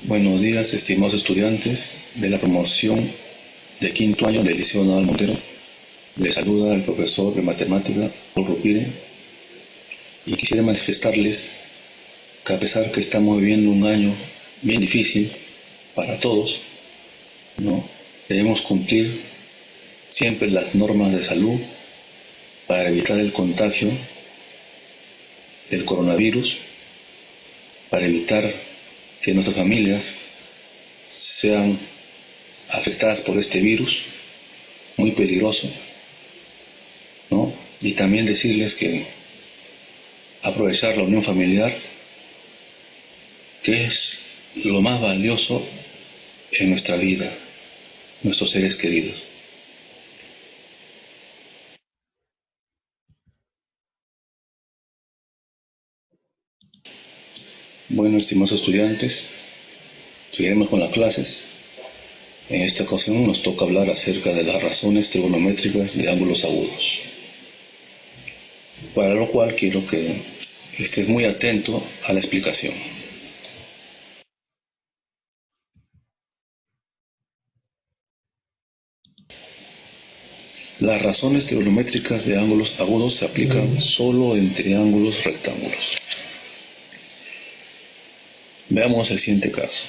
Buenos días, estimados estudiantes de la promoción de quinto año del Liceo Naval Montero. Les saluda el profesor de matemática, Paul Rupire, y quisiera manifestarles que a pesar que estamos viviendo un año bien difícil para todos, ¿no? Debemos cumplir siempre las normas de salud para evitar el contagio del coronavirus, para evitar que nuestras familias sean afectadas por este virus muy peligroso, ¿no? Y también decirles que aprovechar la unión familiar, que es lo más valioso en nuestra vida, nuestros seres queridos. Bueno, estimados estudiantes, seguiremos con las clases. En esta ocasión nos toca hablar acerca de las razones trigonométricas de ángulos agudos. Para lo cual quiero que estés muy atento a la explicación. Las razones trigonométricas de ángulos agudos se aplican solo en triángulos rectángulos. Veamos el siguiente caso.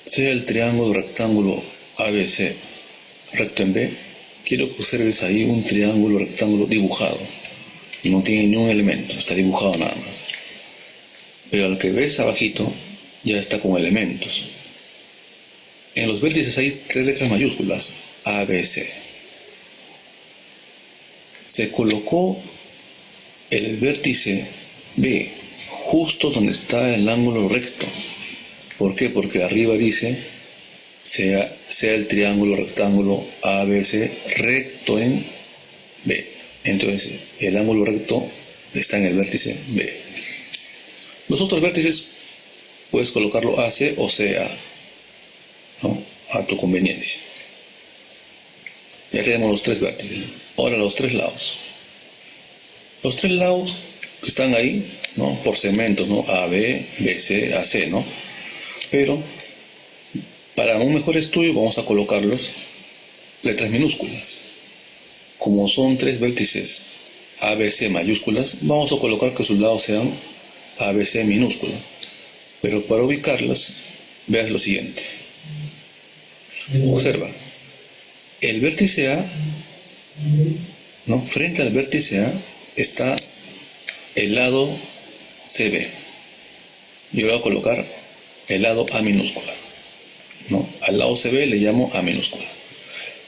Sea el triángulo rectángulo ABC recto en B, quiero que observes ahí un triángulo rectángulo dibujado. No tiene ni un elemento, está dibujado nada más. Pero al que ves abajito ya está con elementos. En los vértices hay tres letras mayúsculas, A, B, C. Se colocó el vértice B justo donde está el ángulo recto. ¿Por qué? Porque arriba dice sea el triángulo rectángulo ABC recto en B. Entonces el ángulo recto está en el vértice B. Los otros vértices puedes colocarlo AC o CA, ¿no? A tu conveniencia. Ya tenemos los tres vértices. Ahora los tres lados. Los tres lados que están ahí, ¿no? Por segmentos, ¿no? AB, BC, AC, ¿no? Pero para un mejor estudio vamos a colocarlos letras minúsculas. Como son tres vértices ABC mayúsculas, vamos a colocar que sus lados sean ABC minúscula. Pero para ubicarlas, veas lo siguiente. Observa, el vértice A, ¿no? Frente al vértice A está el lado CB. Yo le voy a colocar el lado A minúscula, ¿no? Al lado CB le llamo A minúscula.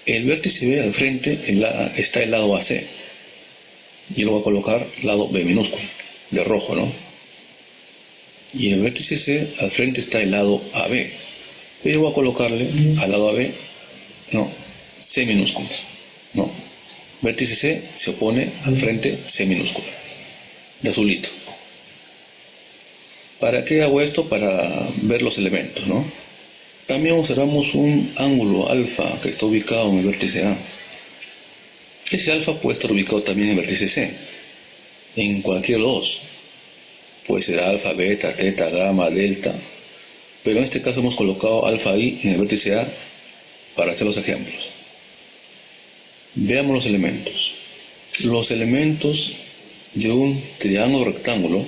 El vértice B al frente está el lado AC. Yo le voy a colocar lado B minúscula, de rojo, ¿no? Y el vértice C al frente está el lado AB. Pero yo voy a colocarle al lado AB, no, C minúscula, ¿no? Vértice C se opone al frente C minúscula, de azulito. ¿Para qué hago esto? Para ver los elementos, ¿no? También observamos un ángulo alfa que está ubicado en el vértice A. Ese alfa puede estar ubicado también en el vértice C, en cualquier de los dos. Puede ser alfa, beta, teta, gamma, delta. Pero en este caso hemos colocado alfa ahí en el vértice A para hacer los ejemplos. Veamos los elementos. Los elementos de un triángulo rectángulo,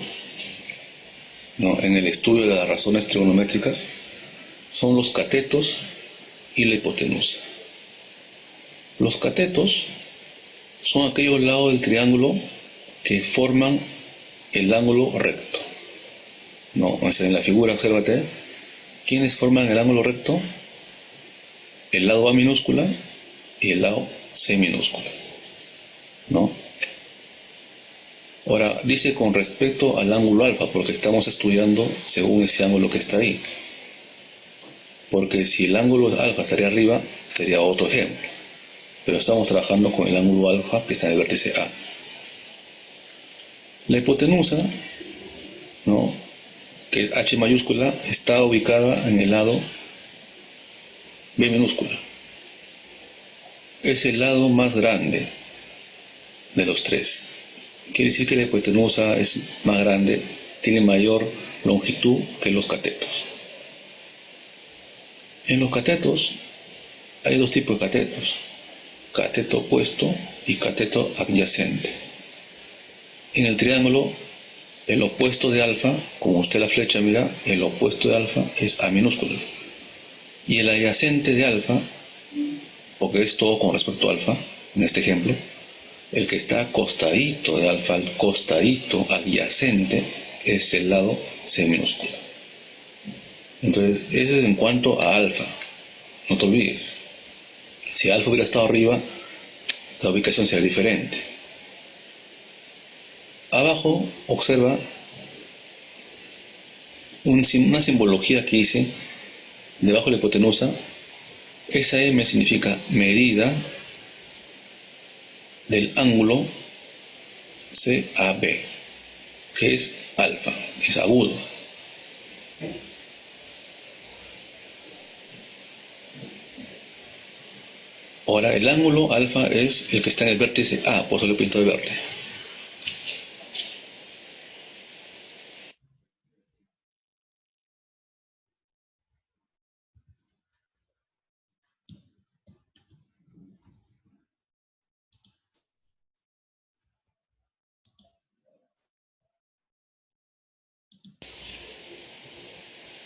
¿no? En el estudio de las razones trigonométricas, son los catetos y la hipotenusa. Los catetos son aquellos lados del triángulo que forman el ángulo recto, ¿no? En la figura, obsérvate, ¿quiénes forman el ángulo recto? El lado A minúscula y el lado C minúscula, ¿no? Ahora, dice con respecto al ángulo alfa, porque estamos estudiando según ese ángulo que está ahí. Porque si el ángulo alfa estaría arriba, sería otro ejemplo. Pero estamos trabajando con el ángulo alfa que está en el vértice A. La hipotenusa, ¿no? Que es H mayúscula, está ubicada en el lado B minúscula. Es el lado más grande de los tres. Quiere decir que la hipotenusa es más grande, tiene mayor longitud que los catetos. En los catetos hay dos tipos de catetos: cateto opuesto y cateto adyacente. En el triángulo, el opuesto de alfa, como usted la flecha mira, el opuesto de alfa es A minúscula. Y el adyacente de alfa, porque es todo con respecto a alfa, en este ejemplo, el que está costadito de alfa, el costadito adyacente, es el lado C minúscula. Entonces, ese es en cuanto a alfa. No te olvides. Si alfa hubiera estado arriba, la ubicación sería diferente. Abajo, observa una simbología que hice debajo de la hipotenusa. Esa M significa medida del ángulo CAB, que es alfa, es agudo. Ahora, el ángulo alfa es el que está en el vértice A, por eso lo pinto de verde.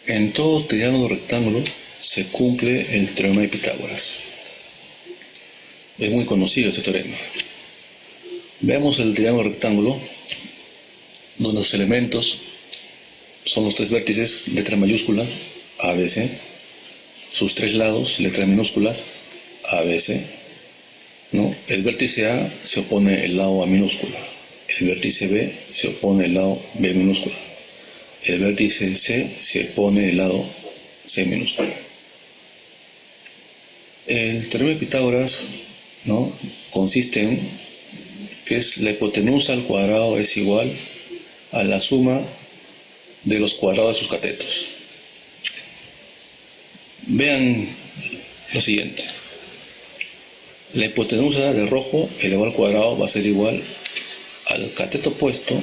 En todo triángulo rectángulo se cumple el teorema de Pitágoras. Es muy conocido ese teorema. Veamos el triángulo rectángulo, donde los elementos son los tres vértices, letra mayúscula, ABC, sus tres lados, letras minúsculas, ABC, ¿no? El vértice A se opone el lado A minúscula, el vértice B se opone el lado B minúscula, el vértice C se opone el lado C minúscula. El teorema de Pitágoras, ¿no?, consiste en que es la hipotenusa al cuadrado es igual a la suma de los cuadrados de sus catetos. Vean lo siguiente: la hipotenusa de rojo elevado al cuadrado va a ser igual al cateto opuesto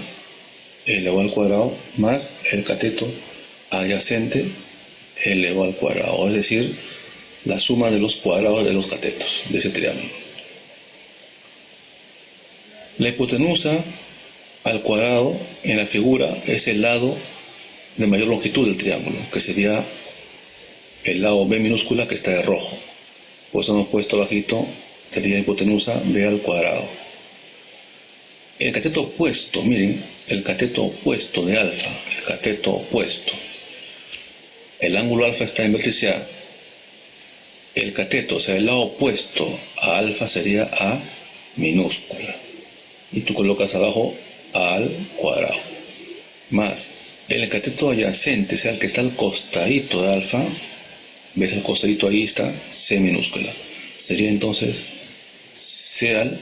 elevado al cuadrado más el cateto adyacente elevado al cuadrado, es decir, la suma de los cuadrados de los catetos de ese triángulo. La hipotenusa al cuadrado en la figura es el lado de mayor longitud del triángulo, que sería el lado B minúscula, que está de rojo. Por eso hemos puesto abajito, sería hipotenusa B al cuadrado. El cateto opuesto, miren, el cateto opuesto de alfa, el cateto opuesto. El ángulo alfa está en vértice A. El cateto, o sea, el lado opuesto a alfa sería A minúscula. Y tú colocas abajo A al cuadrado. Más el cateto adyacente, o sea, el que está al costadito de alfa. ¿Ves el costadito? Ahí está C minúscula. Sería entonces C al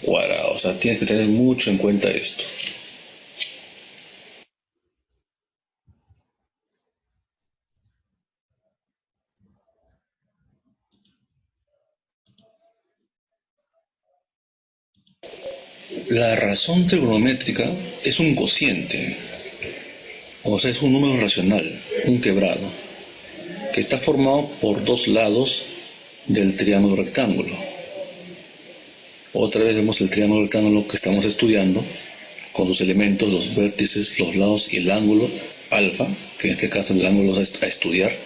cuadrado. O sea, tienes que tener mucho en cuenta esto. La razón trigonométrica es un cociente, o sea, es un número racional, un quebrado, que está formado por dos lados del triángulo rectángulo. Otra vez vemos el triángulo rectángulo que estamos estudiando, con sus elementos, los vértices, los lados y el ángulo alfa, que en este caso el ángulo a estudiar.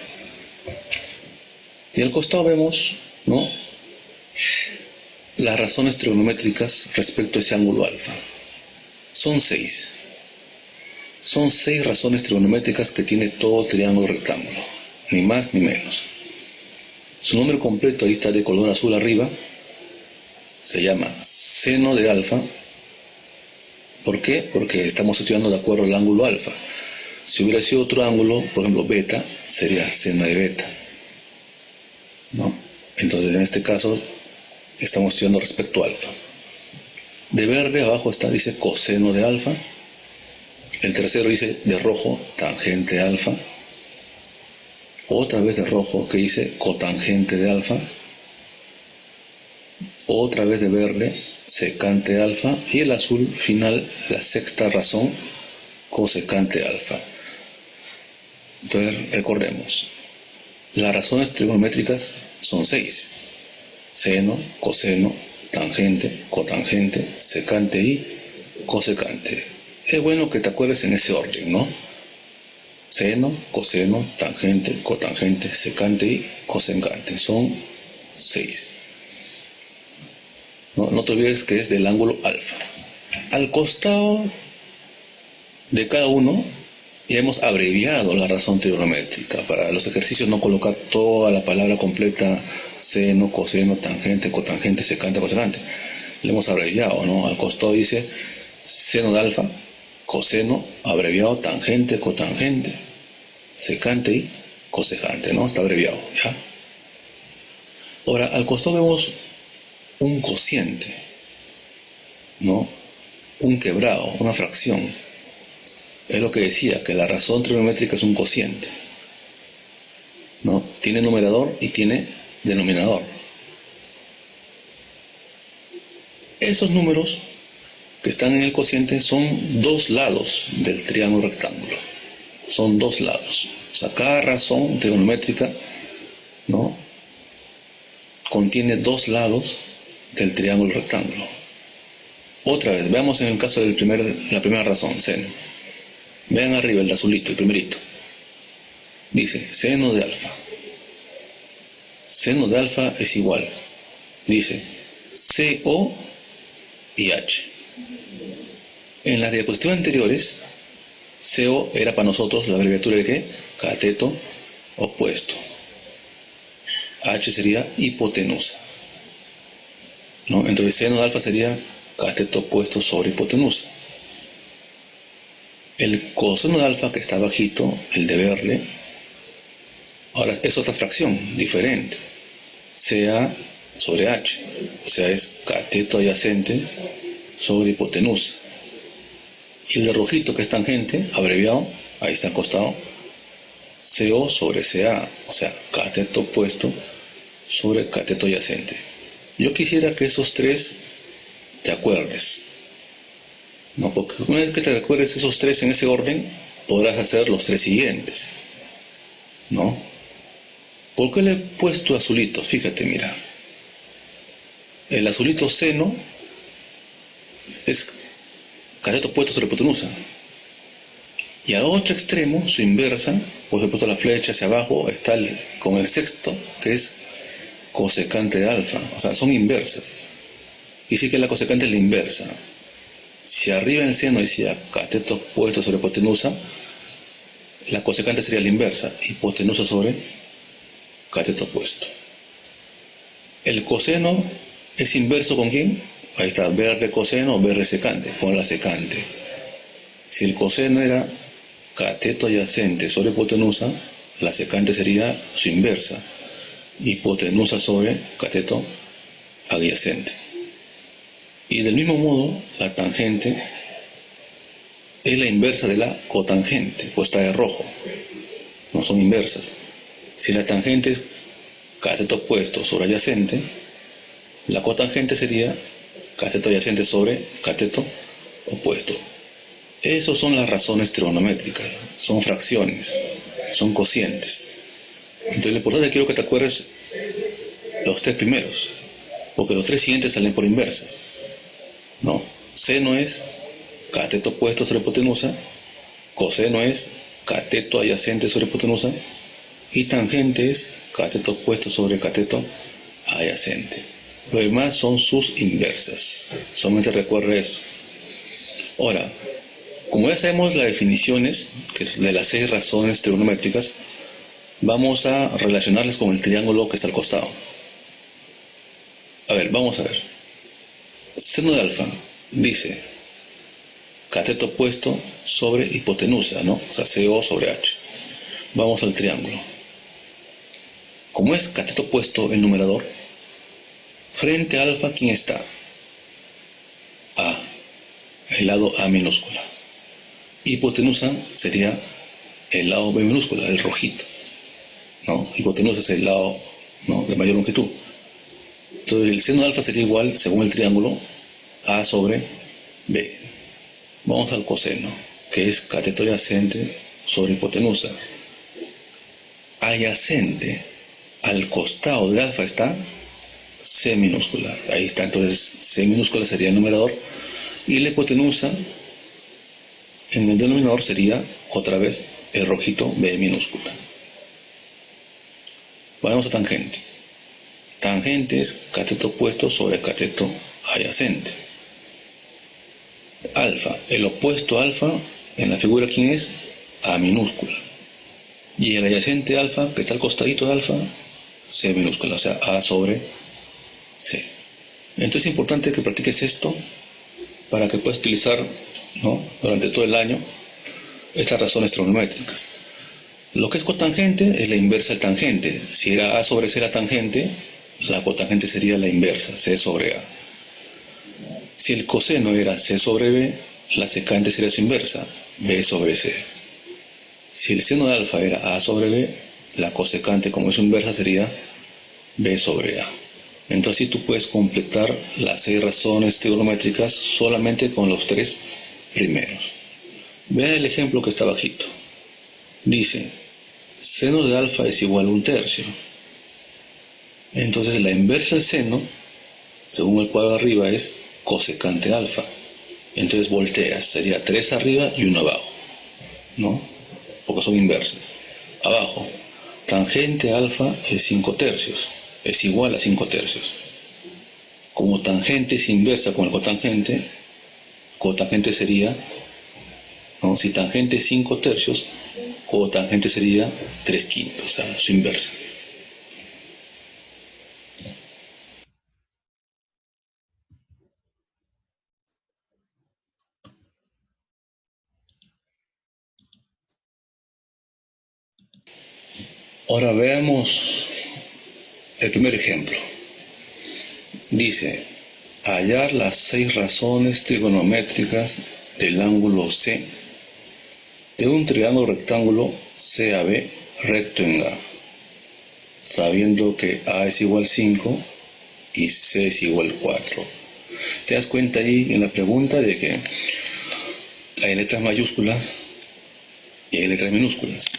Y al costado vemos, ¿no?, las razones trigonométricas respecto a ese ángulo alfa. Son 6. Son 6 razones trigonométricas que tiene todo triángulo rectángulo, ni más ni menos. Su nombre completo, ahí está de color azul arriba, se llama seno de alfa. ¿Por qué? Porque estamos estudiando de acuerdo al ángulo alfa. Si hubiera sido otro ángulo, por ejemplo beta, sería seno de beta, ¿no? Entonces en este caso estamos estudiando respecto a alfa. De verde abajo está, dice coseno de alfa. El tercero dice de rojo, tangente de alfa. Otra vez de rojo, que dice cotangente de alfa. Otra vez de verde, secante de alfa. Y el azul final, la sexta razón, cosecante de alfa. Entonces recordemos: las razones trigonométricas son 6. Seno, coseno, tangente, cotangente, secante y cosecante. Es bueno que te acuerdes en ese orden, ¿no? Seno, coseno, tangente, cotangente, secante y cosecante. Son 6. No te olvides que es del ángulo alfa. Al costado de cada uno ya hemos abreviado la razón trigonométrica. Para los ejercicios no colocar toda la palabra completa, seno, coseno, tangente, cotangente, secante, cosecante. Le hemos abreviado, ¿no? Al costado dice seno de alfa, coseno, abreviado, tangente, cotangente, secante y cosecante, ¿no? Está abreviado, ¿ya? Ahora, al costado vemos un cociente, ¿no? Un quebrado, una fracción. Es lo que decía, que la razón trigonométrica es un cociente, ¿no? Tiene numerador y tiene denominador. Esos números que están en el cociente son dos lados del triángulo rectángulo. Son dos lados. O sea, cada razón trigonométrica, ¿no?, contiene dos lados del triángulo rectángulo. Otra vez, veamos en el caso de la primera razón, seno. Vean arriba el azulito, el primerito. Dice seno de alfa. Seno de alfa es igual. Dice CO y H. En las diapositivas anteriores, CO era para nosotros la abreviatura de ¿qué? Cateto opuesto. H sería hipotenusa, ¿no? Entonces seno de alfa sería cateto opuesto sobre hipotenusa. El coseno de alfa, que está bajito, el de verle, ahora es otra fracción diferente, CA sobre H, o sea, es cateto adyacente sobre hipotenusa. Y el de rojito, que es tangente, abreviado, ahí está al costado, CO sobre CA, o sea, cateto opuesto sobre cateto adyacente. Yo quisiera que esos tres te acuerdes, ¿no? Porque una vez que te recuerdes esos tres en ese orden, podrás hacer los tres siguientes, ¿no? ¿Por qué le he puesto azulito? Fíjate, mira. El azulito seno es cateto opuesto sobre hipotenusa. Y al otro extremo, su inversa, pues he puesto la flecha hacia abajo, está con el sexto, que es cosecante de alfa. O sea, son inversas. Y sí que la cosecante es la inversa. Si arriba en el seno decía cateto opuesto sobre hipotenusa, la cosecante sería la inversa, hipotenusa sobre cateto opuesto. El coseno es inverso ¿con quién? Ahí está, BR coseno o BR secante, con la secante. Si el coseno era cateto adyacente sobre hipotenusa, la secante sería su inversa, hipotenusa sobre cateto adyacente. Y del mismo modo, la tangente es la inversa de la cotangente, puesta de rojo. No son inversas. Si la tangente es cateto opuesto sobre adyacente, la cotangente sería cateto adyacente sobre cateto opuesto. Esas son las razones trigonométricas, son fracciones, son cocientes. Entonces lo importante quiero que te acuerdes los tres primeros, porque los tres siguientes salen por inversas. No, seno es cateto opuesto sobre hipotenusa, coseno es cateto adyacente sobre hipotenusa y tangente es cateto opuesto sobre cateto adyacente. Lo demás son sus inversas. Solamente recuerda eso. Ahora, como ya sabemos las definiciones, que es de las 6 razones trigonométricas, vamos a relacionarlas con el triángulo que está al costado. A ver, vamos a ver. Seno de alfa dice cateto opuesto sobre hipotenusa, ¿no? O sea, CO sobre H. Vamos al triángulo. Como es cateto opuesto el numerador, frente a alfa, ¿quién está? A, el lado A minúscula. Hipotenusa sería el lado B minúscula, el rojito, ¿no? Hipotenusa es el lado, ¿no?, de mayor longitud. Entonces el seno de alfa sería igual, según el triángulo, A sobre B. Vamos al coseno, que es cateto adyacente sobre hipotenusa. adyacente al costado de alfa está C minúscula. Ahí está, entonces C minúscula sería el numerador y la hipotenusa en el denominador sería otra vez el rojito B minúscula. Vamos a tangente. Tangente es cateto opuesto sobre cateto adyacente. Alfa, el opuesto a alfa en la figura, ¿quién es? A minúscula. Y el adyacente alfa, que está al costadito de alfa, C minúscula, o sea, A sobre C. Entonces es importante que practiques esto para que puedas utilizar, ¿no?, durante todo el año estas razones trigonométricas. Lo que es cotangente es la inversa del tangente. Si era A sobre C la tangente, la cotangente sería la inversa, C sobre A. Si el coseno era C sobre B, la secante sería su inversa, B sobre C. Si el seno de alfa era A sobre B, la cosecante, como es su inversa, sería B sobre A. Entonces, así tú puedes completar las 6 razones trigonométricas solamente con los 3 primeros. Vean el ejemplo que está bajito. Dice, seno de alfa es igual a 1/3. Entonces, la inversa del seno, según el cuadro de arriba, es cosecante alfa. Entonces volteas, sería 3 arriba y 1 abajo, ¿no? Porque son inversas. Abajo, tangente alfa es 5/3, es igual a 5/3. Como tangente es inversa con el cotangente sería, ¿no? Si tangente es 5/3, cotangente sería 3/5, o sea, su inversa. Ahora veamos el primer ejemplo. Dice, hallar las 6 razones trigonométricas del ángulo C de un triángulo rectángulo CAB recto en A, sabiendo que A es igual 5 y C es igual 4. Te das cuenta ahí en la pregunta de que hay letras mayúsculas y hay letras minúsculas.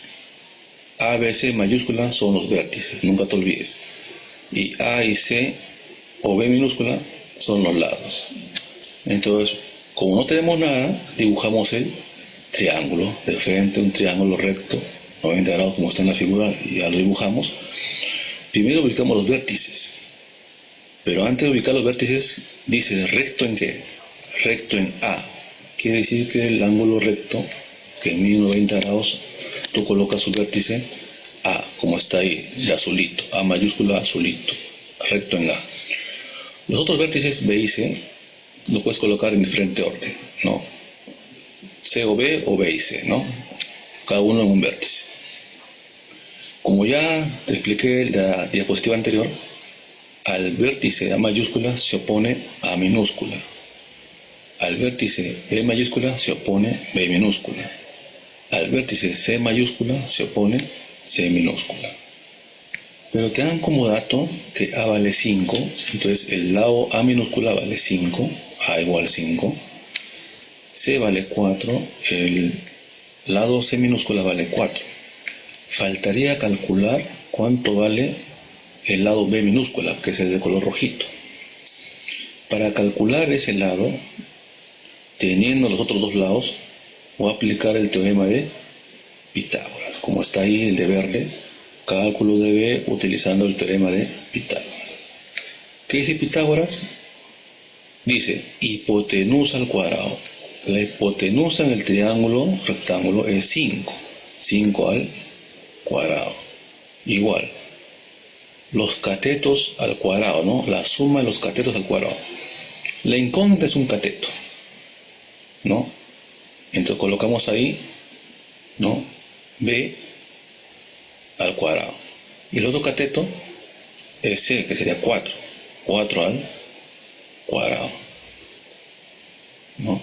A, B, C mayúsculas son los vértices, nunca te olvides. Y A y C o B minúscula son los lados. Entonces, como no tenemos nada, dibujamos el triángulo de frente, un triángulo recto, 90 grados como está en la figura, y ya lo dibujamos. Primero ubicamos los vértices. Pero antes de ubicar los vértices, dice recto en qué? Recto en A. Quiere decir que el ángulo recto, que mide 90 grados, tú colocas su vértice A, como está ahí, de azulito, A mayúscula azulito, recto en A. Los otros vértices B y C lo puedes colocar en diferente orden, ¿no? C o B y C, ¿no? Cada uno en un vértice. Como ya te expliqué en la diapositiva anterior, al vértice A mayúscula se opone A minúscula. Al vértice B mayúscula se opone B minúscula. Al vértice C mayúscula se opone C minúscula. Pero te dan como dato que A vale 5, entonces el lado A minúscula vale 5, A igual 5. C vale 4, el lado C minúscula vale 4. Faltaría calcular cuánto vale el lado B minúscula, que es el de color rojito. Para calcular ese lado, teniendo los otros dos lados, voy a aplicar el teorema de Pitágoras. Como está ahí el de verde, cálculo de B utilizando el teorema de Pitágoras. ¿Qué dice Pitágoras? Dice hipotenusa al cuadrado. La hipotenusa en el triángulo rectángulo es 5. 5 al cuadrado. Igual. Los catetos al cuadrado, ¿no? La suma de los catetos al cuadrado. La incógnita es un cateto, ¿no? Entonces colocamos ahí, ¿no? B al cuadrado. Y el otro cateto es C, que sería 4. 4 al cuadrado, ¿no?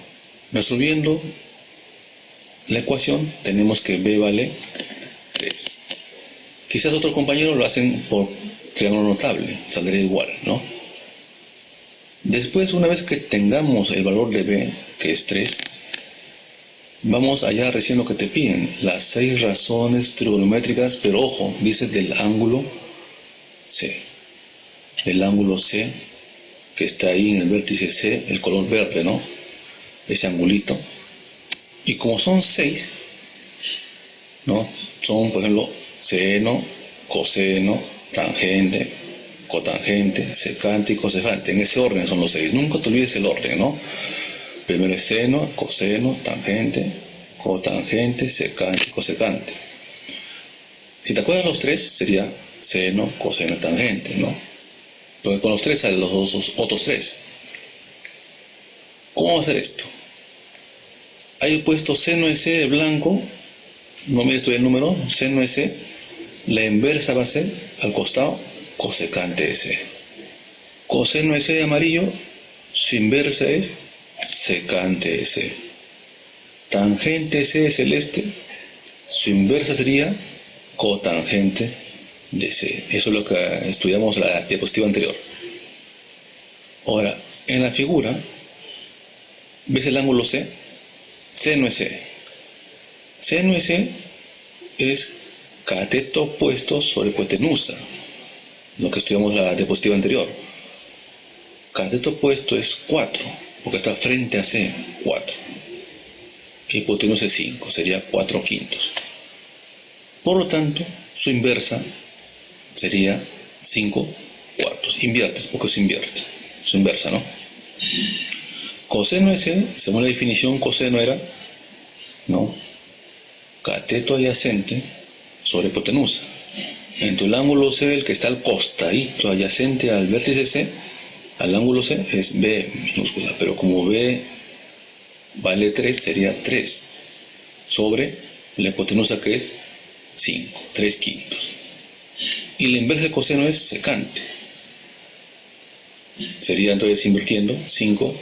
Resolviendo la ecuación, tenemos que B vale 3. Quizás otros compañeros lo hacen por triángulo notable, saldría igual, ¿no? Después, una vez que tengamos el valor de B, que es 3, Vamos allá recién lo que te piden, las 6 razones trigonométricas, pero ojo, dice del ángulo C. Del ángulo C, que está ahí en el vértice C, el color verde, ¿no? Ese angulito. Y como son 6, ¿no? Son, por ejemplo, seno, coseno, tangente, cotangente, secante y cosecante. En ese orden son los 6. Nunca te olvides el orden, ¿no? Primero es seno, coseno, tangente, cotangente, secante y cosecante. Si te acuerdas los 3, sería seno, coseno y tangente, ¿no? Porque con los 3 salen los otros 3. ¿Cómo va a hacer esto? Ahí he puesto seno de C de blanco. No mires todavía el número, seno de C. La inversa va a ser al costado cosecante de C. Coseno de C de amarillo, su inversa es secante de C. Tangente de C de celeste, su inversa sería cotangente de C. Eso es lo que estudiamos en la diapositiva anterior. Ahora, en la figura, ¿ves el ángulo C? Seno de C. Seno de C es cateto opuesto sobre hipotenusa, lo que estudiamos en la diapositiva anterior. Cateto opuesto es 4, porque está frente a C, 4. Hipotenusa es 5, sería 4 quintos. Por lo tanto, su inversa sería 5 cuartos. Inviertes, porque se invierte. Su inversa, ¿no? Coseno de C, según la definición, coseno era, ¿no?, cateto adyacente sobre hipotenusa. Entonces el ángulo C, el que está al costadito adyacente al vértice C, al ángulo C, es B minúscula, pero como B vale 3, sería 3 sobre la hipotenusa, que es 5, 3 quintos. Y la inversa de coseno es secante. Sería entonces, invirtiendo, 5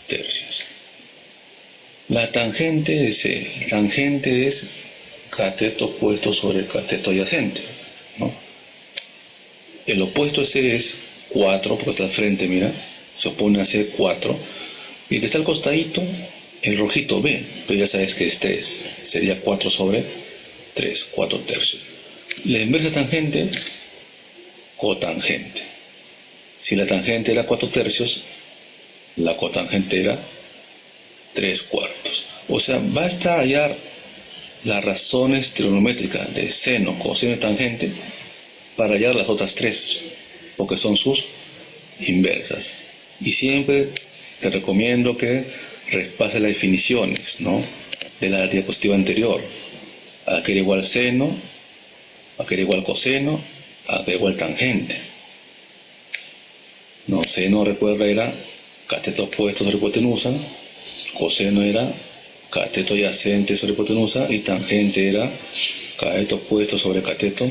tercios. La tangente de C, tangente es cateto opuesto sobre cateto adyacente, ¿no? El opuesto a C es 4, porque está al frente, mira, se opone a C 4. Y el que está al costadito, el rojito B, pero ya sabes que es 3, sería 4 sobre 3, 4 tercios. La inversa tangente es cotangente. Si la tangente era 4 tercios, la cotangente era 3 cuartos. O sea, basta hallar las razones trigonométricas de seno, coseno y tangente para hallar las otras 3, porque son sus inversas. Y siempre te recomiendo que repases las definiciones, ¿no?, de la diapositiva anterior. A que era igual seno, a que era igual coseno, a que era igual tangente. No, seno, recuerda, era cateto opuesto sobre hipotenusa, coseno era cateto adyacente sobre hipotenusa y tangente era cateto opuesto sobre cateto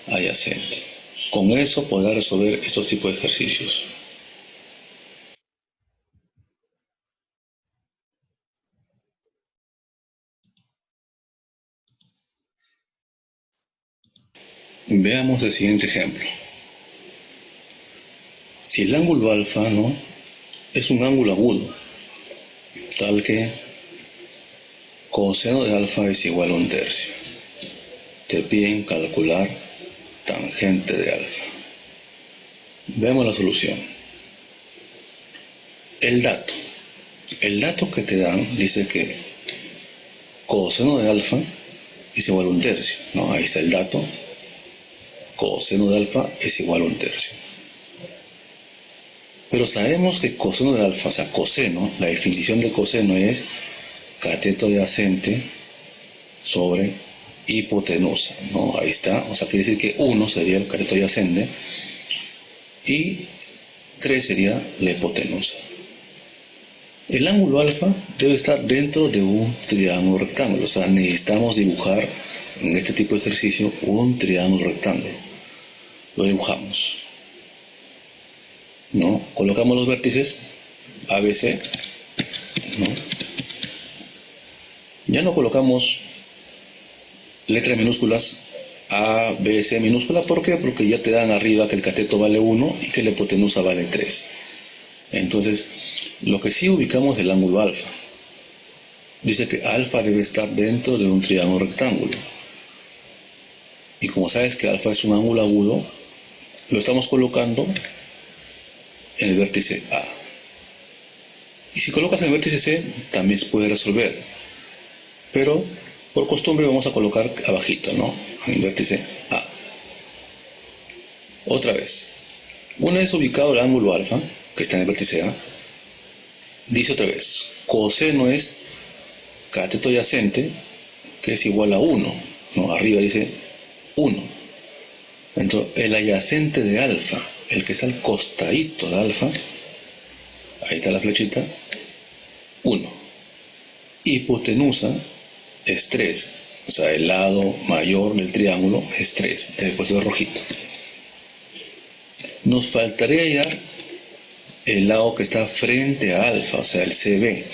adyacente. Con eso podrás resolver estos tipos de ejercicios. Veamos el siguiente ejemplo. Si el ángulo alfa, ¿no?, es un ángulo agudo, tal que coseno de alfa es igual a 1/3. Te piden calcular tangente de alfa. Veamos la solución. El dato que te dan dice que coseno de alfa es igual a 1/3, ¿no? Ahí está el dato. Coseno de alfa es igual a 1/3. Pero sabemos que coseno de alfa, o sea, coseno, la definición de coseno es cateto adyacente sobre hipotenusa, ¿no? Ahí está, o sea, quiere decir que 1 sería el cateto adyacente y 3 sería la hipotenusa. El ángulo alfa debe estar dentro de un triángulo rectángulo, o sea, necesitamos dibujar en este tipo de ejercicio un triángulo rectángulo. Lo dibujamos, ¿no? Colocamos los vértices ABC, ¿no? Ya no colocamos letras minúsculas A, B, C minúscula. ¿Por qué? Porque ya te dan arriba que el cateto vale 1 y que la hipotenusa vale 3. Entonces, lo que sí ubicamos es el ángulo alfa. dice que alfa debe estar dentro de un triángulo rectángulo. Y como sabes que alfa es un ángulo agudo, lo estamos colocando en el vértice A. Y si colocas en el vértice C, también se puede resolver. Pero por costumbre vamos a colocar abajito, ¿no? En el vértice A. Otra vez. Una vez ubicado el ángulo alfa, que está en el vértice A, dice otra vez, coseno es cateto adyacente, que es igual a 1, ¿no? Arriba dice 1. Entonces, el adyacente de alfa, el que está al costadito de alfa, ahí está la flechita, 1. Hipotenusa es 3, o sea, el lado mayor del triángulo es 3, después de rojito. Nos faltaría hallar el lado que está frente a alfa, o sea, el CB,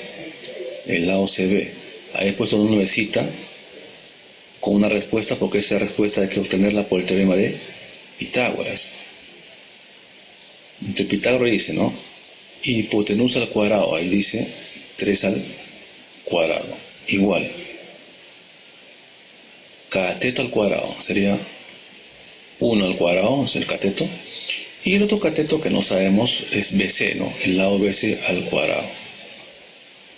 el lado CB. Ahí he puesto una nubecita con una respuesta, porque esa respuesta hay que obtenerla por el teorema de Pitágoras. Entonces Pitágoras dice, ¿no? Hipotenusa al cuadrado, ahí dice 3 al cuadrado, igual. Cateto al cuadrado, sería 1 al cuadrado, es el cateto. Y el otro cateto que no sabemos es BC, ¿no? El lado BC al cuadrado.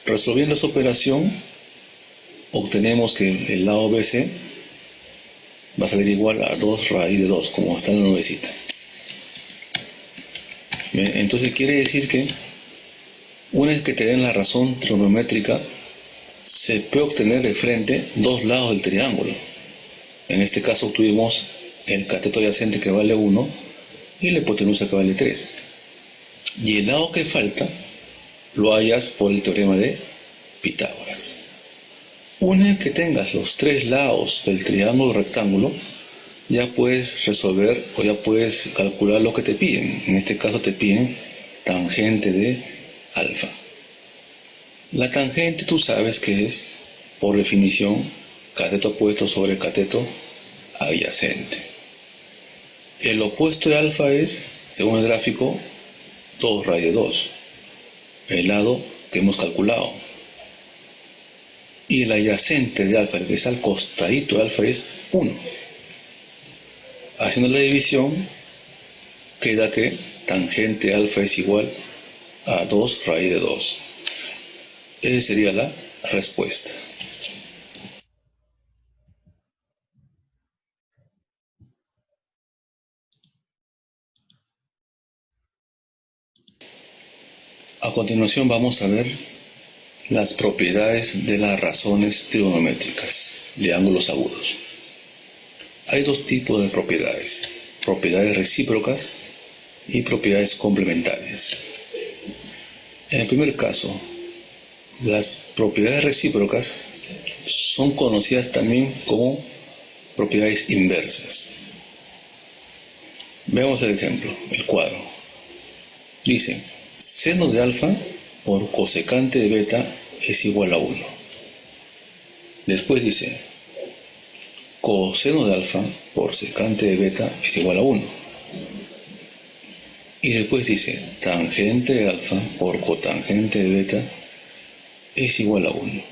Resolviendo esa operación, obtenemos que el lado BC va a salir igual a 2 raíz de 2, como está en la nubecita. Bien, entonces quiere decir que una vez que te den la razón trigonométrica, se puede obtener de frente dos lados del triángulo. En este caso obtuvimos el cateto adyacente que vale 1 y la hipotenusa que vale 3. Y el lado que falta lo hallas por el teorema de Pitágoras. Una vez que tengas los 3 lados del triángulo rectángulo, ya puedes resolver o ya puedes calcular lo que te piden. En este caso te piden tangente de alfa. La tangente tú sabes que es, por definición, cateto opuesto sobre cateto adyacente. El opuesto de alfa es, según el gráfico, 2 raíz de 2, el lado que hemos calculado. Y el adyacente de alfa, el que está al costadito de alfa, es 1. Haciendo la división, queda que tangente de alfa es igual a 2 raíz de 2. Esa sería la respuesta. A continuación vamos a ver las propiedades de las razones trigonométricas de ángulos agudos. Hay dos tipos de propiedades: propiedades recíprocas y propiedades complementarias. En el primer caso, las propiedades recíprocas son conocidas también como propiedades inversas. Veamos el ejemplo, el cuadro. Dice, seno de alfa por cosecante de beta es igual a 1. Después dice, coseno de alfa por secante de beta es igual a 1. Y después dice, tangente de alfa por cotangente de beta es igual a 1.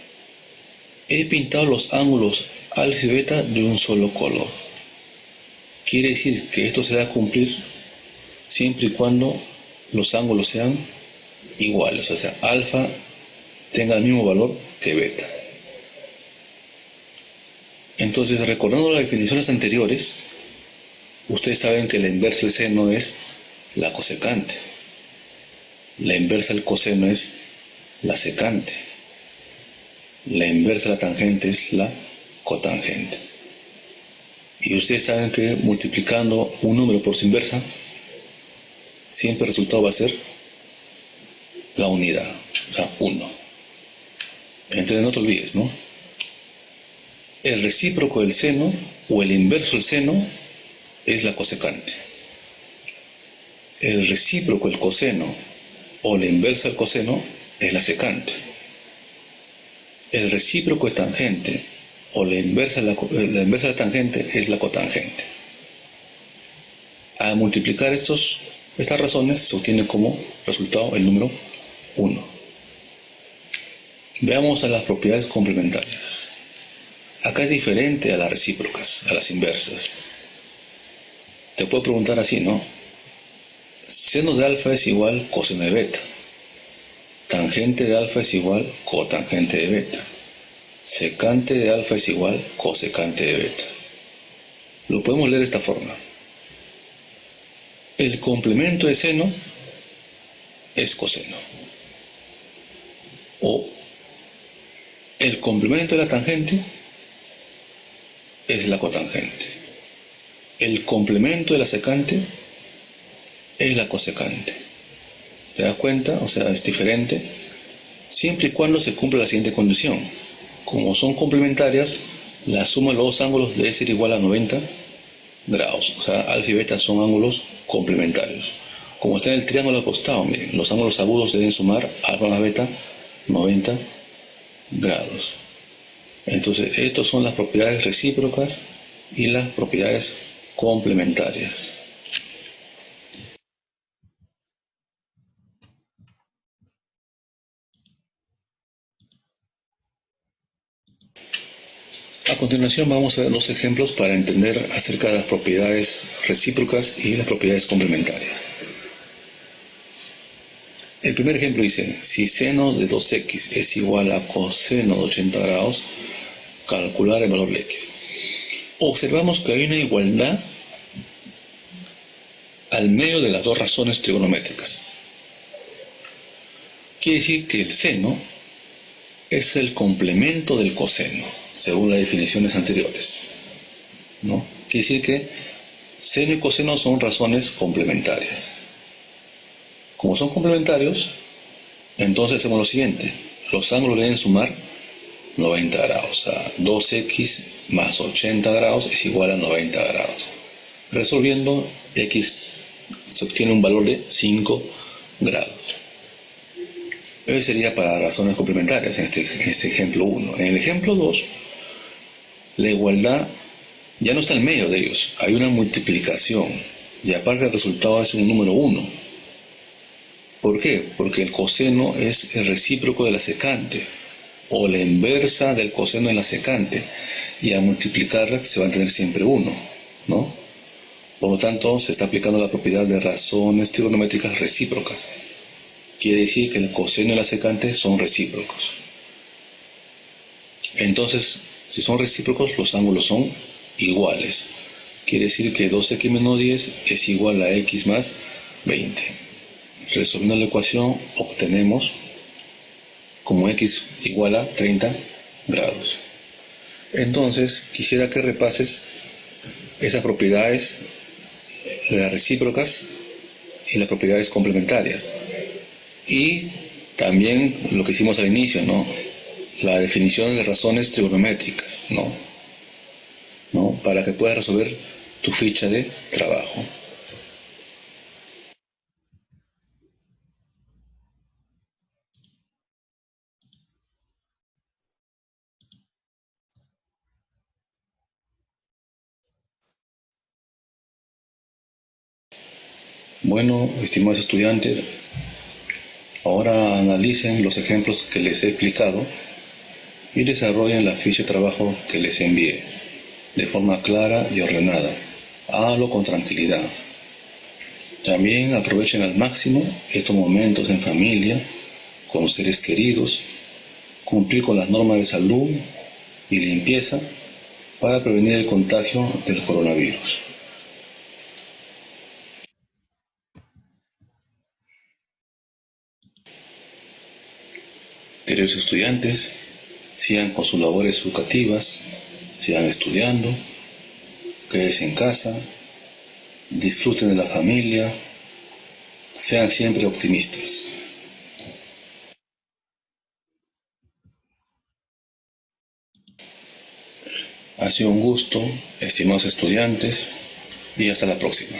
He pintado los ángulos alfa y beta de un solo color. Quiere decir que esto se va a cumplir siempre y cuando los ángulos sean iguales, o sea, alfa tenga el mismo valor que beta. Entonces, recordando las definiciones anteriores, ustedes saben que la inversa del seno es la cosecante, la inversa del coseno es la secante, la inversa de la tangente es la cotangente. Y ustedes saben que multiplicando un número por su inversa, siempre el resultado va a ser la unidad, o sea, 1. Entonces no te olvides, ¿no? El recíproco del seno o el inverso del seno es la cosecante. El recíproco del coseno o la inversa del coseno es la secante. El recíproco de tangente o la inversa de la tangente es la cotangente. Al multiplicar estas razones se obtiene como resultado el número 1. Veamos a las propiedades complementarias. Acá es diferente a las recíprocas, a las inversas. Te puedo preguntar así, ¿no? Seno de alfa es igual coseno de beta. Tangente de alfa es igual cotangente de beta. Secante de alfa es igual cosecante de beta. Lo podemos leer de esta forma. El complemento de seno es coseno. O el complemento de la tangente es la cotangente. El complemento de la secante es la cosecante. ¿Te das cuenta? O sea, es diferente. Siempre y cuando se cumpla la siguiente condición. Como son complementarias, la suma de los dos ángulos debe ser igual a 90 grados. O sea, alfa y beta son ángulos complementarios. Como está en el triángulo al costado, miren, los ángulos agudos deben sumar alfa más beta 90 grados. Entonces, estas son las propiedades recíprocas y las propiedades complementarias. A continuación vamos a ver los ejemplos para entender acerca de las propiedades recíprocas y las propiedades complementarias. El primer ejemplo dice, si seno de 2x es igual a coseno de 80 grados, calcular el valor de x. Observamos que hay una igualdad al medio de las dos razones trigonométricas. Quiere decir que el seno es el complemento del coseno, según las definiciones anteriores, ¿no? Quiere decir que seno y coseno son razones complementarias. Como son complementarios, entonces hacemos lo siguiente. Los ángulos deben sumar 90 grados. O sea, 2x más 80 grados es igual a 90 grados. Resolviendo, x se obtiene un valor de 5 grados. Eso sería para razones complementarias en este ejemplo 1. En el ejemplo 2, la igualdad ya no está en medio de ellos. Hay una multiplicación. Y aparte el resultado es un número 1. ¿Por qué? Porque el coseno es el recíproco de la secante, o la inversa del coseno en la secante, y al multiplicarla se va a tener siempre 1, ¿no? Por lo tanto, se está aplicando la propiedad de razones trigonométricas recíprocas. Quiere decir que el coseno y la secante son recíprocos. Entonces, si son recíprocos, los ángulos son iguales. Quiere decir que 2x menos 10 es igual a x más 20. Resolviendo la ecuación, obtenemos como x igual a 30 grados. Entonces, quisiera que repases esas propiedades, las recíprocas y las propiedades complementarias. Y también lo que hicimos al inicio, ¿no? La definición de razones trigonométricas, ¿no? Para que puedas resolver tu ficha de trabajo. Bueno, estimados estudiantes, ahora analicen los ejemplos que les he explicado y desarrollen la ficha de trabajo que les envié de forma clara y ordenada. Háganlo con tranquilidad. También aprovechen al máximo estos momentos en familia, con seres queridos, cumplir con las normas de salud y limpieza para prevenir el contagio del coronavirus. Queridos estudiantes, sigan con sus labores educativas, sigan estudiando, quédense en casa, disfruten de la familia, sean siempre optimistas. Ha sido un gusto, estimados estudiantes, y hasta la próxima.